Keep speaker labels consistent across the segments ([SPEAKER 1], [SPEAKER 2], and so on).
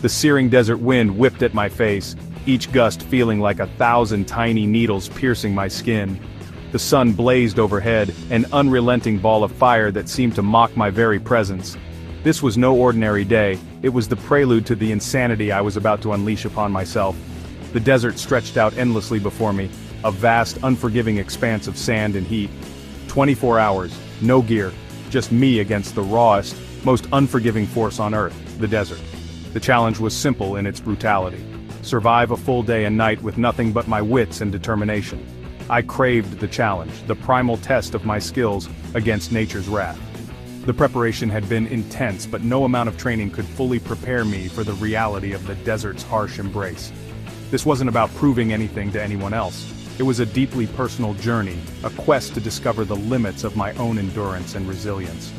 [SPEAKER 1] The searing desert wind whipped at my face, each gust feeling like 1,000 tiny needles piercing my skin. The sun blazed overhead, an unrelenting ball of fire that seemed to mock my very presence. This was no ordinary day, it was the prelude to the insanity I was about to unleash upon myself. The desert stretched out endlessly before me, a vast, unforgiving expanse of sand and heat. 24 hours, no gear, just me against the rawest, most unforgiving force on Earth, the desert. The challenge was simple in its brutality. Survive a full day and night with nothing but my wits and determination. I craved the challenge, the primal test of my skills against nature's wrath. The preparation had been intense, but no amount of training could fully prepare me for the reality of the desert's harsh embrace. This wasn't about proving anything to anyone else. It was a deeply personal journey, a quest to discover the limits of my own endurance and resilience.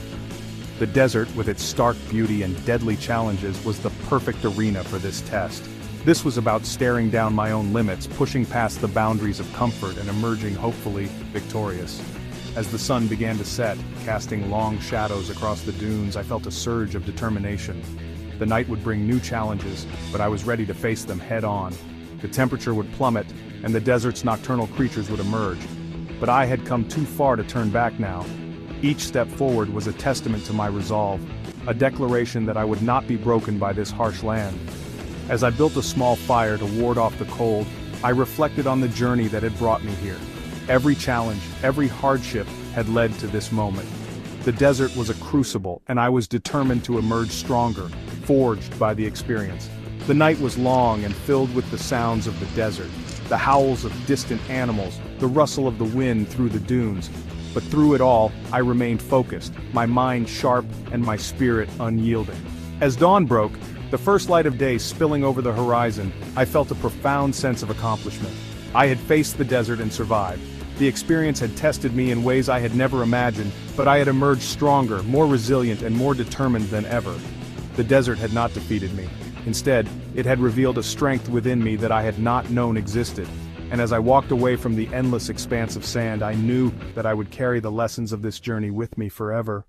[SPEAKER 1] The desert, with its stark beauty and deadly challenges, was the perfect arena for this test. This was about staring down my own limits, pushing past the boundaries of comfort and emerging hopefully victorious. As the sun began to set, casting long shadows across the dunes, I felt a surge of determination. The night would bring new challenges, but I was ready to face them head-on. The temperature would plummet, and the desert's nocturnal creatures would emerge. But I had come too far to turn back now. Each step forward was a testament to my resolve, a declaration that I would not be broken by this harsh land. As I built a small fire to ward off the cold, I reflected on the journey that had brought me here. Every challenge, every hardship had led to this moment. The desert was a crucible, and I was determined to emerge stronger, forged by the experience. The night was long and filled with the sounds of the desert, the howls of distant animals, the rustle of the wind through the dunes. But through it all, I remained focused, my mind sharp and my spirit unyielding. As dawn broke, the first light of day spilling over the horizon, I felt a profound sense of accomplishment. I had faced the desert and survived. The experience had tested me in ways I had never imagined, but I had emerged stronger, more resilient, and more determined than ever. The desert had not defeated me. Instead, it had revealed a strength within me that I had not known existed. And as I walked away from the endless expanse of sand, I knew that I would carry the lessons of this journey with me forever.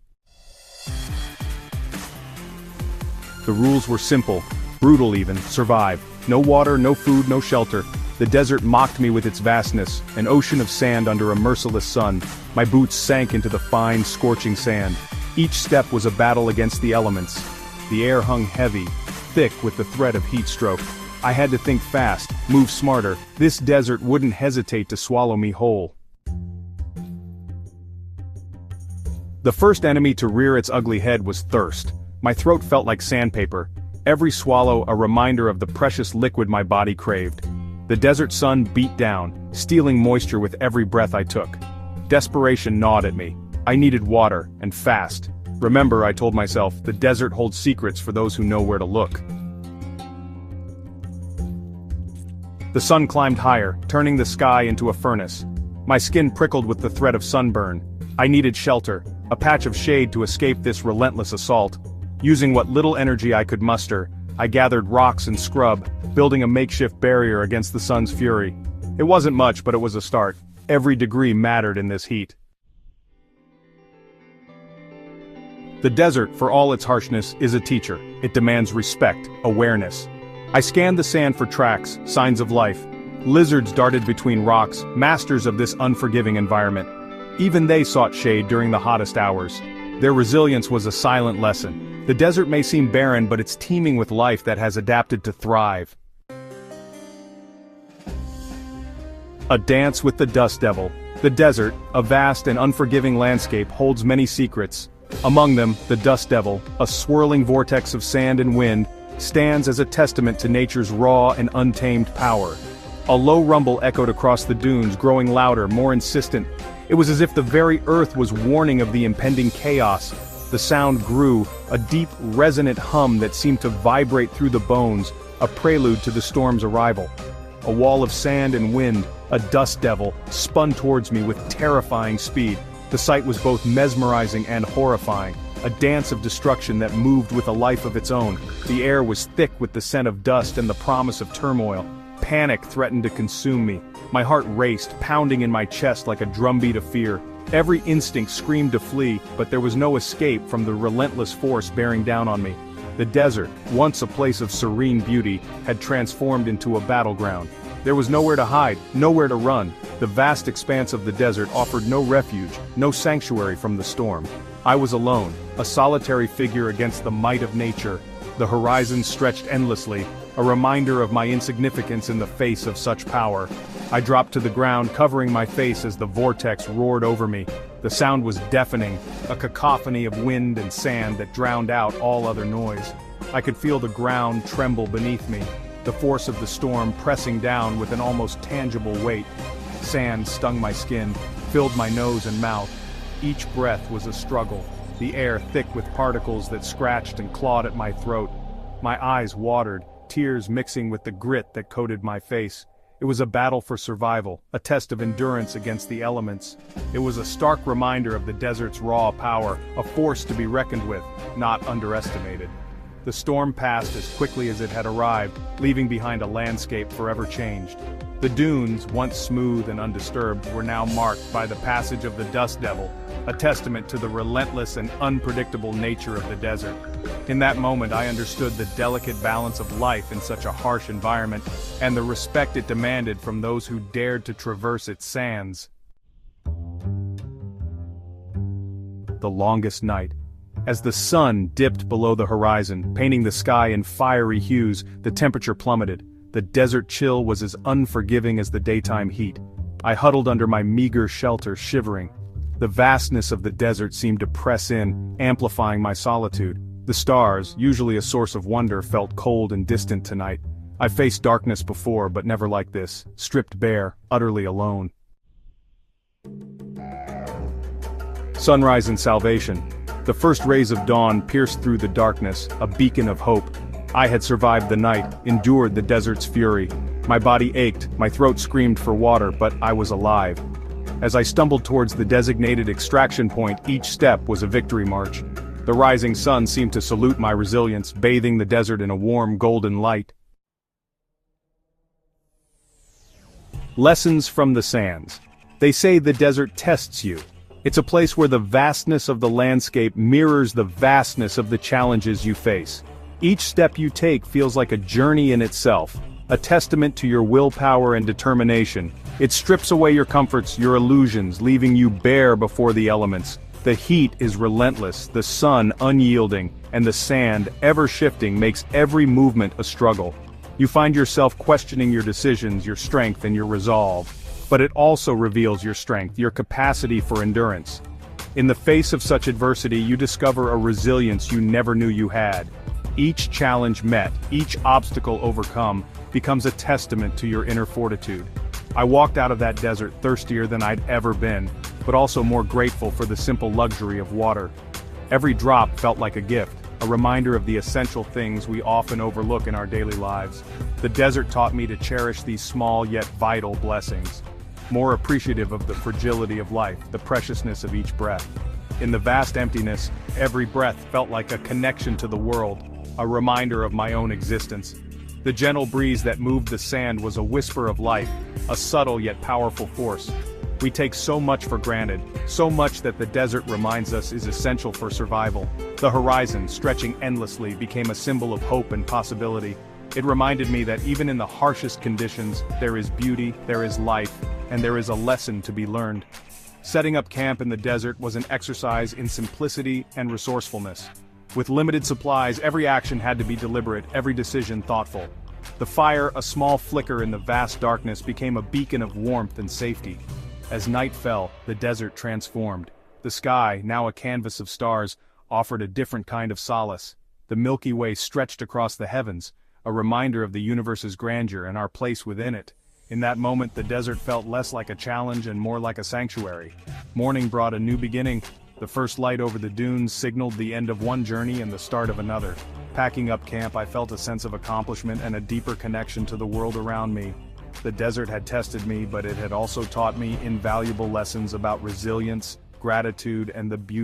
[SPEAKER 1] The rules were simple, brutal even: survive. No water, no food, no shelter. The desert mocked me with its vastness, an ocean of sand under a merciless sun. My boots sank into the fine, scorching sand. Each step was a battle against the elements. The air hung heavy, thick with the threat of heat stroke. I had to think fast, move smarter. This desert wouldn't hesitate to swallow me whole. The first enemy to rear its ugly head was thirst. My throat felt like sandpaper, every swallow a reminder of the precious liquid my body craved. The desert sun beat down, stealing moisture with every breath I took. Desperation gnawed at me. I needed water, and fast. Remember, I told myself, the desert holds secrets for those who know where to look. The sun climbed higher, turning the sky into a furnace. My skin prickled with the threat of sunburn. I needed shelter, a patch of shade to escape this relentless assault. Using what little energy I could muster, I gathered rocks and scrub, building a makeshift barrier against the sun's fury. It wasn't much, but it was a start. Every degree mattered in this heat. The desert, for all its harshness, is a teacher. It demands respect, awareness. I scanned the sand for tracks, signs of life. Lizards darted between rocks, masters of this unforgiving environment. Even they sought shade during the hottest hours. Their resilience was a silent lesson. The desert may seem barren, but it's teeming with life that has adapted to thrive. A dance with the dust devil. The desert, a vast and unforgiving landscape, holds many secrets. Among them, the dust devil, a swirling vortex of sand and wind, stands as a testament to nature's raw and untamed power. A low rumble echoed across the dunes, growing louder, more insistent. It was as if the very earth was warning of the impending chaos. The sound grew, a deep, resonant hum that seemed to vibrate through the bones, a prelude to the storm's arrival. A wall of sand and wind, a dust devil, spun towards me with terrifying speed. The sight was both mesmerizing and horrifying, a dance of destruction that moved with a life of its own. The air was thick with the scent of dust and the promise of turmoil. Panic threatened to consume me. My heart raced, pounding in my chest like a drumbeat of fear. Every instinct screamed to flee, but there was no escape from the relentless force bearing down on me. The desert, once a place of serene beauty, had transformed into a battleground. There was nowhere to hide, nowhere to run. The vast expanse of the desert offered no refuge, no sanctuary from the storm. I was alone, a solitary figure against the might of nature. The horizon stretched endlessly, a reminder of my insignificance in the face of such power. I dropped to the ground, covering my face as the vortex roared over me. The sound was deafening, a cacophony of wind and sand that drowned out all other noise. I could feel the ground tremble beneath me, the force of the storm pressing down with an almost tangible weight. Sand stung my skin, filled my nose and mouth. Each breath was a struggle, the air thick with particles that scratched and clawed at my throat. My eyes watered, tears mixing with the grit that coated my face. It was a battle for survival, a test of endurance against the elements. It was a stark reminder of the desert's raw power, a force to be reckoned with, not underestimated. The storm passed as quickly as it had arrived, leaving behind a landscape forever changed. The dunes, once smooth and undisturbed, were now marked by the passage of the dust devil, a testament to the relentless and unpredictable nature of the desert. In that moment I understood the delicate balance of life in such a harsh environment, and the respect it demanded from those who dared to traverse its sands. The longest night. As the sun dipped below the horizon, painting the sky in fiery hues, the temperature plummeted. The desert chill was as unforgiving as the daytime heat. I huddled under my meager shelter, shivering. The vastness of the desert seemed to press in, amplifying my solitude. The stars, usually a source of wonder, felt cold and distant tonight. I faced darkness before, but never like this, stripped bare, utterly alone. Sunrise and salvation. The first rays of dawn pierced through the darkness, a beacon of hope. I had survived the night, endured the desert's fury. My body ached, my throat screamed for water, but I was alive. As I stumbled towards the designated extraction point, each step was a victory march. The rising sun seemed to salute my resilience, bathing the desert in a warm golden light. Lessons from the sands. They say the desert tests you. It's a place where the vastness of the landscape mirrors the vastness of the challenges you face. Each step you take feels like a journey in itself, a testament to your willpower and determination. It strips away your comforts, your illusions, leaving you bare before the elements. The heat is relentless, the sun unyielding, and the sand, ever shifting, makes every movement a struggle. You find yourself questioning your decisions, your strength, and your resolve. But it also reveals your strength, your capacity for endurance. In the face of such adversity, you discover a resilience you never knew you had. Each challenge met, each obstacle overcome, becomes a testament to your inner fortitude. I walked out of that desert thirstier than I'd ever been, but also more grateful for the simple luxury of water. Every drop felt like a gift, a reminder of the essential things we often overlook in our daily lives. The desert taught me to cherish these small yet vital blessings. More appreciative of the fragility of life, the preciousness of each breath. In the vast emptiness, every breath felt like a connection to the world, a reminder of my own existence. The gentle breeze that moved the sand was a whisper of life, a subtle yet powerful force. We take so much for granted, so much that the desert reminds us is essential for survival. The horizon, stretching endlessly, became a symbol of hope and possibility. It reminded me that even in the harshest conditions, there is beauty, there is life, and there is a lesson to be learned. Setting up camp in the desert was an exercise in simplicity and resourcefulness. With limited supplies, every action had to be deliberate, every decision thoughtful. The fire, a small flicker in the vast darkness, became a beacon of warmth and safety. As night fell, the desert transformed. The sky, now a canvas of stars, offered a different kind of solace. The Milky Way stretched across the heavens, a reminder of the universe's grandeur and our place within it. In that moment, the desert felt less like a challenge and more like a sanctuary. Morning brought a new beginning. The first light over the dunes signaled the end of one journey and the start of another. Packing up camp, I felt a sense of accomplishment and a deeper connection to the world around me. The desert had tested me, but it had also taught me invaluable lessons about resilience, gratitude, and the beauty